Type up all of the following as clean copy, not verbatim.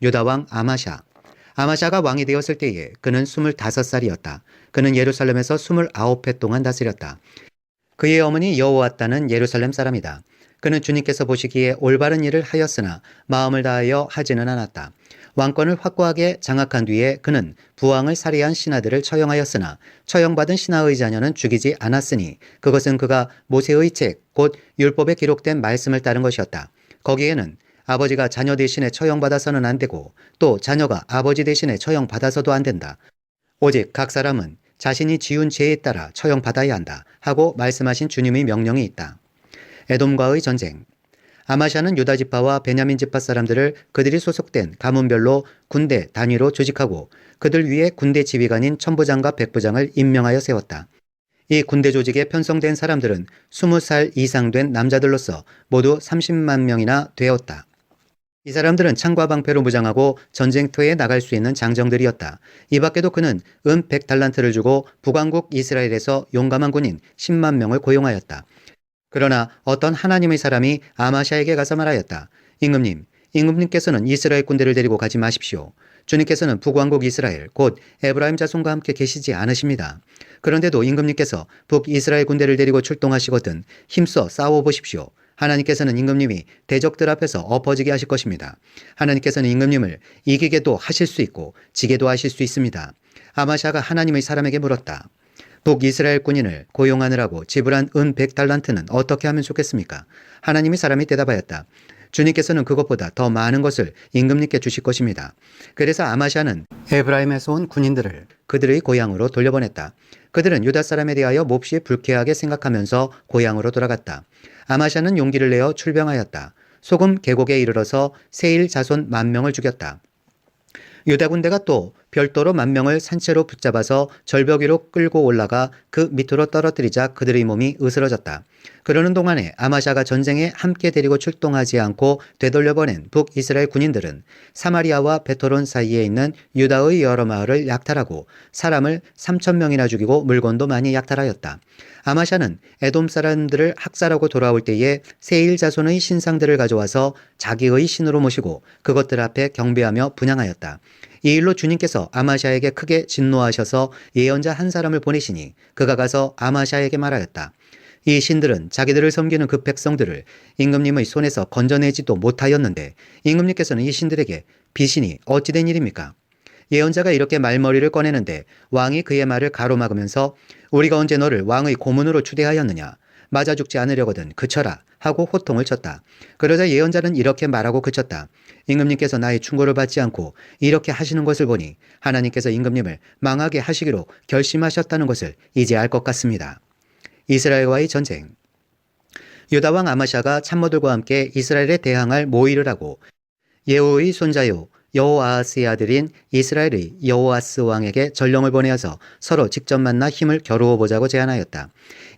유다 왕 아마샤. 아마샤가 왕이 되었을 때에 그는 25살이었다. 그는 예루살렘에서 29해 동안 다스렸다. 그의 어머니 여호와따는 예루살렘 사람이다. 그는 주님께서 보시기에 올바른 일을 하였으나 마음을 다하여 하지는 않았다. 왕권을 확고하게 장악한 뒤에 그는 부왕을 살해한 신하들을 처형하였으나 처형받은 신하의 자녀는 죽이지 않았으니 그것은 그가 모세의 책 곧 율법에 기록된 말씀을 따른 것이었다. 거기에는 아버지가 자녀 대신에 처형받아서는 안 되고 또 자녀가 아버지 대신에 처형받아서도 안 된다. 오직 각 사람은 자신이 지은 죄에 따라 처형받아야 한다 하고 말씀하신 주님의 명령이 있다. 에돔과의 전쟁. 아마샤는 유다 지파와 베냐민 지파 사람들을 그들이 소속된 가문별로 군대 단위로 조직하고 그들 위에 군대 지휘관인 천부장과 백부장을 임명하여 세웠다. 이 군대 조직에 편성된 사람들은 20살 이상 된 남자들로서 모두 30만 명이나 되었다. 이 사람들은 창과 방패로 무장하고 전쟁터에 나갈 수 있는 장정들이었다. 이 밖에도 그는 은 100달란트를 주고 북왕국 이스라엘에서 용감한 군인 10만 명을 고용하였다. 그러나 어떤 하나님의 사람이 아마샤에게 가서 말하였다. 임금님께서는 이스라엘 군대를 데리고 가지 마십시오. 주님께서는 북왕국 이스라엘 곧 에브라임 자손과 함께 계시지 않으십니다. 그런데도 임금님께서 북이스라엘 군대를 데리고 출동하시거든 힘써 싸워보십시오. 하나님께서는 임금님이 대적들 앞에서 엎어지게 하실 것입니다. 하나님께서는 임금님을 이기게도 하실 수 있고 지게도 하실 수 있습니다. 아마샤가 하나님의 사람에게 물었다. 북이스라엘 군인을 고용하느라고 지불한 은 100달란트는 어떻게 하면 좋겠습니까? 하나님의 사람이 대답하였다. 주님께서는 그것보다 더 많은 것을 임금님께 주실 것입니다. 그래서 아마샤는 에브라임에서 온 군인들을 그들의 고향으로 돌려보냈다. 그들은 유다 사람에 대하여 몹시 불쾌하게 생각하면서 고향으로 돌아갔다. 아마샤는 용기를 내어 출병하였다. 소금 계곡에 이르러서 세일 자손 10,000명을 죽였다. 유다 군대가 또 별도로 10,000명을 산채로 붙잡아서 절벽 위로 끌고 올라가 그 밑으로 떨어뜨리자 그들의 몸이 으스러졌다. 그러는 동안에 아마샤가 전쟁에 함께 데리고 출동하지 않고 되돌려보낸 북이스라엘 군인들은 사마리아와 베토론 사이에 있는 유다의 여러 마을을 약탈하고 사람을 3,000명이나 죽이고 물건도 많이 약탈하였다. 아마샤는 에돔 사람들을 학살하고 돌아올 때에 세일 자손의 신상들을 가져와서 자기의 신으로 모시고 그것들 앞에 경배하며 분향하였다. 이 일로 주님께서 아마샤에게 크게 진노하셔서 예언자 한 사람을 보내시니 그가 가서 아마샤에게 말하였다. 이 신들은 자기들을 섬기는 그 백성들을 임금님의 손에서 건져내지도 못하였는데 임금님께서는 이 신들에게 비신이 어찌된 일입니까? 예언자가 이렇게 말머리를 꺼내는데 왕이 그의 말을 가로막으면서 우리가 언제 너를 왕의 고문으로 추대하였느냐? 맞아 죽지 않으려거든 그쳐라 하고 호통을 쳤다. 그러자 예언자는 이렇게 말하고 그쳤다. 임금님께서 나의 충고를 받지 않고 이렇게 하시는 것을 보니 하나님께서 임금님을 망하게 하시기로 결심하셨다는 것을 이제 알 것 같습니다. 이스라엘과의 전쟁. 유다 왕 아마샤가 참모들과 함께 이스라엘에 대항할 모의를 하고 예후의 손자요 여호아하스의 아들인 이스라엘의 여호아스 왕에게 전령을 보내어서 서로 직접 만나 힘을 겨루어 보자고 제안하였다.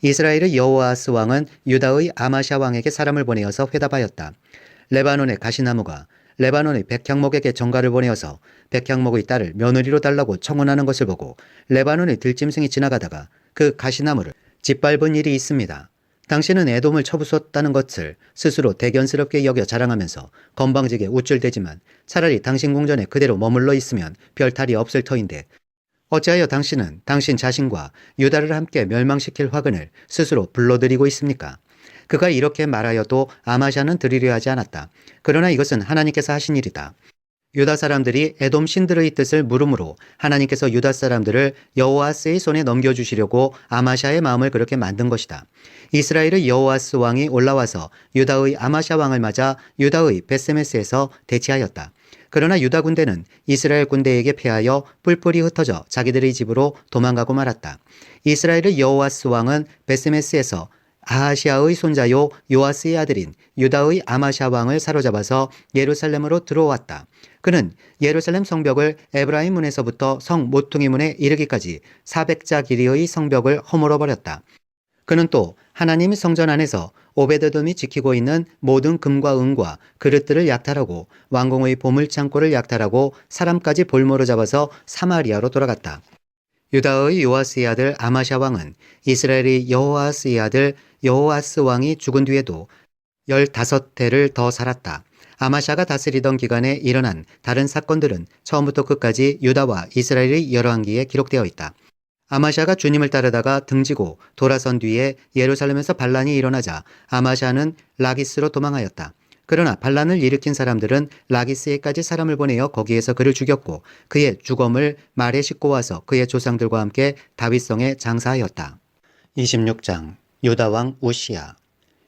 이스라엘의 여호아스 왕은 유다의 아마샤 왕에게 사람을 보내어서 회답하였다. 레바논의 가시나무가 레바논의 백향목에게 전가를 보내어서 백향목의 딸을 며느리로 달라고 청혼하는 것을 보고 레바논의 들짐승이 지나가다가 그 가시나무를 짓밟은 일이 있습니다. 당신은 에돔을 쳐부쉈다는 것을 스스로 대견스럽게 여겨 자랑하면서 건방지게 우쭐대지만 차라리 당신 궁전에 그대로 머물러 있으면 별 탈이 없을 터인데 어찌하여 당신은 당신 자신과 유다를 함께 멸망시킬 화근을 스스로 불러들이고 있습니까? 그가 이렇게 말하여도 아마샤는 들으려 하지 않았다. 그러나 이것은 하나님께서 하신 일이다. 유다 사람들이 에돔 신들의 뜻을 물음으로 하나님께서 유다 사람들을 여호아스의 손에 넘겨주시려고 아마샤의 마음을 그렇게 만든 것이다. 이스라엘의 여호아스 왕이 올라와서 유다의 아마샤 왕을 맞아 유다의 베세메스에서 대치하였다. 그러나 유다 군대는 이스라엘 군대에게 패하여 뿔뿔이 흩어져 자기들의 집으로 도망가고 말았다. 이스라엘의 여호아스 왕은 베세메스에서 아하시아의 손자요 요아스의 아들인 유다의 아마샤 왕을 사로잡아서 예루살렘으로 들어왔다. 그는 예루살렘 성벽을 에브라임 문에서부터 성 모퉁이 문에 이르기까지 400자 길이의 성벽을 허물어 버렸다. 그는 또 하나님의 성전 안에서 오베드돔이 지키고 있는 모든 금과 은과 그릇들을 약탈하고 왕궁의 보물창고를 약탈하고 사람까지 볼모로 잡아서 사마리아로 돌아갔다. 유다의 요아스의 아들 아마샤 왕은 이스라엘의 여호아스의 아들 여호아스 왕이 죽은 뒤에도 15해를 더 살았다. 아마샤가 다스리던 기간에 일어난 다른 사건들은 처음부터 끝까지 유다와 이스라엘의 열왕기에 기록되어 있다. 아마샤가 주님을 따르다가 등지고 돌아선 뒤에 예루살렘에서 반란이 일어나자 아마샤는 라기스로 도망하였다. 그러나 반란을 일으킨 사람들은 라기스에까지 사람을 보내어 거기에서 그를 죽였고 그의 주검을 말에 싣고 와서 그의 조상들과 함께 다윗성에 장사하였다. 26장 유다 왕 우시야.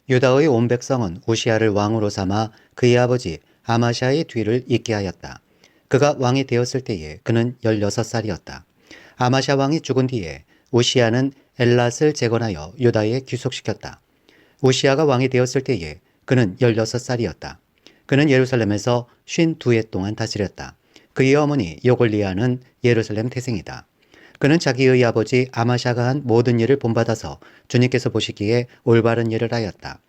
유다의 온 백성은 우시야를 왕으로 삼아 그의 아버지 아마샤의 뒤를 잇게 하였다. 그가 왕이 되었을 때에 그는 16살이었다. 아마샤 왕이 죽은 뒤에 우시야는 엘랏을 재건하여 유다에 귀속시켰다. 우시야가 왕이 되었을 때에 그는 16살이었다. 그는 예루살렘에서 52해 동안 다스렸다. 그의 어머니 요골리아는 예루살렘 태생이다. 그는 자기의 아버지 아마샤가 한 모든 일을 본받아서 주님께서 보시기에 올바른 일을 하였다.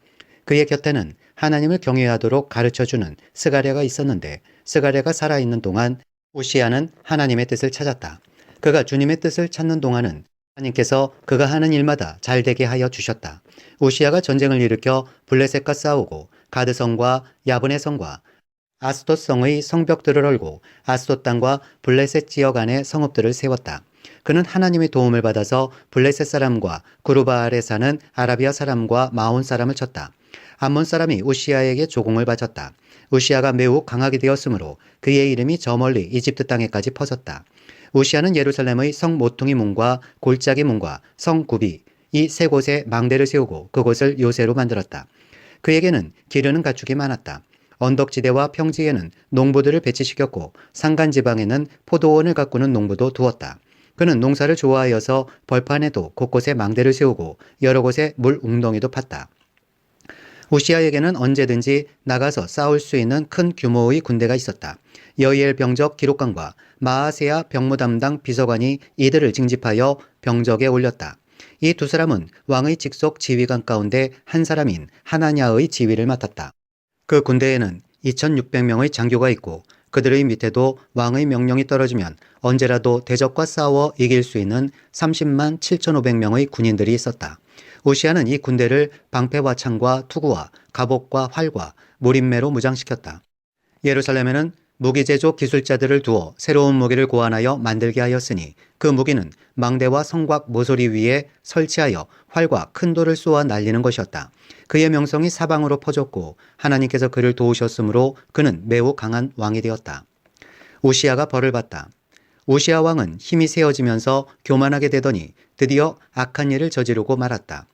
그의 곁에는 하나님을 경외하도록 가르쳐주는 스가랴가 있었는데 스가랴가 살아있는 동안 우시야는 하나님의 뜻을 찾았다. 그가 주님의 뜻을 찾는 동안은 하나님께서 그가 하는 일마다 잘되게 하여 주셨다. 우시야가 전쟁을 일으켜 블레셋과 싸우고 가드성과 야브네 성과 아스돗 성의 성벽들을 헐고 아스돗 땅과 블레셋 지역 안에 성읍들을 세웠다. 그는 하나님의 도움을 받아서 블레셋 사람과 구르바알에 사는 아라비아 사람과 마온 사람을 쳤다. 암몬 사람이 우시야에게 조공을 바쳤다. 우시야가 매우 강하게 되었으므로 그의 이름이 저 멀리 이집트 땅에까지 퍼졌다. 우시야는 예루살렘의 성 모퉁이 문과 골짜기 문과 성 구비 이 세 곳에 망대를 세우고 그곳을 요새로 만들었다. 그에게는 기르는 가축이 많았다. 언덕지대와 평지에는 농부들을 배치시켰고 산간지방에는 포도원을 가꾸는 농부도 두었다. 그는 농사를 좋아하여서 벌판에도 곳곳에 망대를 세우고 여러 곳에 물 웅덩이도 팠다. 우시야에게는 언제든지 나가서 싸울 수 있는 큰 규모의 군대가 있었다. 여이엘 병적 기록관과 마아세야 병무 담당 비서관이 이들을 징집하여 병적에 올렸다. 이 두 사람은 왕의 직속 지휘관 가운데 한 사람인 하나냐의 지휘를 맡았다. 그 군대에는 2600명의 장교가 있고 그들의 밑에도 왕의 명령이 떨어지면 언제라도 대적과 싸워 이길 수 있는 30만 7500명의 군인들이 있었다. 우시야는 이 군대를 방패와 창과 투구와 갑옷과 활과 무림매로 무장시켰다. 예루살렘에는 무기제조 기술자들을 두어 새로운 무기를 고안하여 만들게 하였으니 그 무기는 망대와 성곽 모서리 위에 설치하여 활과 큰 돌을 쏘아 날리는 것이었다. 그의 명성이 사방으로 퍼졌고 하나님께서 그를 도우셨으므로 그는 매우 강한 왕이 되었다. 우시야가 벌을 받다. 우시야 왕은 힘이 세어지면서 교만하게 되더니 드디어 악한 일을 저지르고 말았다.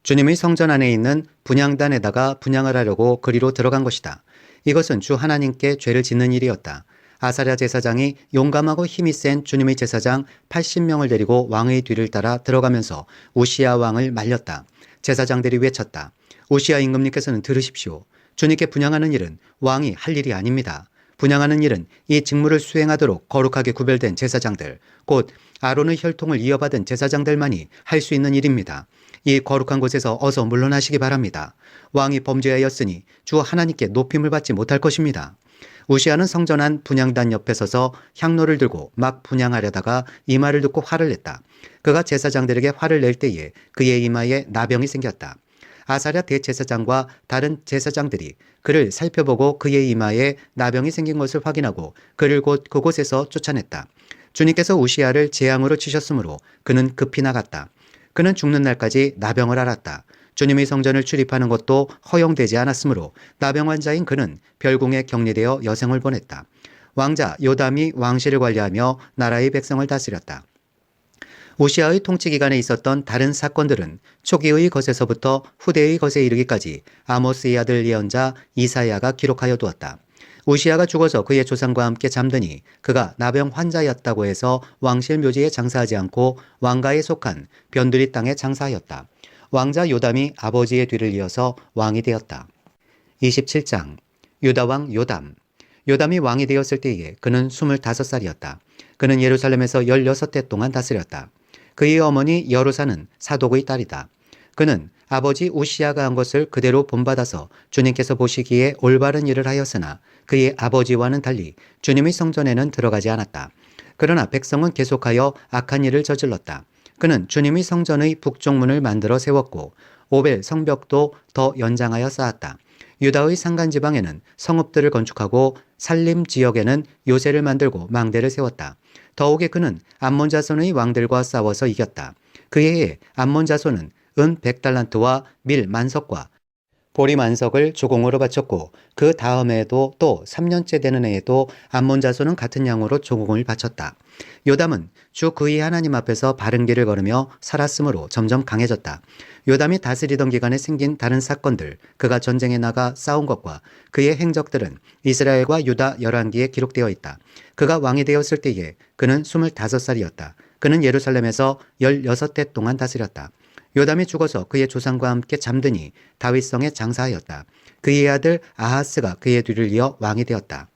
주님의 성전 안에 있는 분향단에다가 분향을 하려고 그리로 들어간 것이다. 이것은 주 하나님께 죄를 짓는 일이었다. 아사랴 제사장이 용감하고 힘이 센 주님의 제사장 80명을 데리고 왕의 뒤를 따라 들어가면서 우시야 왕을 말렸다. 제사장들이 외쳤다. 우시야 임금님께서는 들으십시오. 주님께 분향하는 일은 왕이 할 일이 아닙니다. 분향하는 일은 이 직무를 수행하도록 거룩하게 구별된 제사장들, 곧 아론의 혈통을 이어받은 제사장들만이 할 수 있는 일입니다. 이 거룩한 곳에서 어서 물러나시기 바랍니다. 왕이 범죄하였으니 주 하나님께 높임을 받지 못할 것입니다. 우시야는 성전 안 분향단 옆에 서서 향로를 들고 막 분향하려다가 이마를 듣고 화를 냈다. 그가 제사장들에게 화를 낼 때에 그의 이마에 나병이 생겼다. 아사랴 대제사장과 다른 제사장들이 그를 살펴보고 그의 이마에 나병이 생긴 것을 확인하고 그를 곧 그곳에서 쫓아냈다. 주님께서 우시야를 재앙으로 치셨으므로 그는 급히 나갔다. 그는 죽는 날까지 나병을 앓았다. 주님의 성전을 출입하는 것도 허용되지 않았으므로 나병 환자인 그는 별궁에 격리되어 여생을 보냈다. 왕자 요담이 왕실을 관리하며 나라의 백성을 다스렸다. 우시야의 통치 기간에 있었던 다른 사건들은 초기의 것에서부터 후대의 것에 이르기까지 아모스의 아들 예언자 이사야가 기록하여 두었다. 우시야가 죽어서 그의 조상과 함께 잠드니 그가 나병 환자였다고 해서 왕실 묘지에 장사하지 않고 왕가에 속한 변두리 땅에 장사하였다. 왕자 요담이 아버지의 뒤를 이어서 왕이 되었다. 27장 유다 왕 요담. 요담이 왕이 되었을 때에 그는 25살이었다. 그는 예루살렘에서 16해 동안 다스렸다. 그의 어머니 여루사는 사독의 딸이다. 그는 아버지 우시야가 한 것을 그대로 본받아서 주님께서 보시기에 올바른 일을 하였으나 그의 아버지와는 달리 주님의 성전에는 들어가지 않았다. 그러나 백성은 계속하여 악한 일을 저질렀다. 그는 주님의 성전의 북쪽 문을 만들어 세웠고 오벨 성벽도 더 연장하여 쌓았다. 유다의 산간지방에는 성읍들을 건축하고 살림 지역에는 요새를 만들고 망대를 세웠다. 더욱이 그는 암몬 자손의 왕들과 싸워서 이겼다. 그 해에 암몬 자손은 은 100달란트와 밀 만석과 보리 만석을 조공으로 바쳤고 그 다음해에도 또 3년째 되는 해에도 암몬 자손은 같은 양으로 조공을 바쳤다. 요담은 주 그의 하나님 앞에서 바른 길을 걸으며 살았으므로 점점 강해졌다. 요담이 다스리던 기간에 생긴 다른 사건들, 그가 전쟁에 나가 싸운 것과 그의 행적들은 이스라엘과 유다 열왕기에 기록되어 있다. 그가 왕이 되었을 때에 그는 25살이었다. 그는 예루살렘에서 16대 동안 다스렸다. 요담이 죽어서 그의 조상과 함께 잠드니 다윗성에 장사하였다. 그의 아들 아하스가 그의 뒤를 이어 왕이 되었다.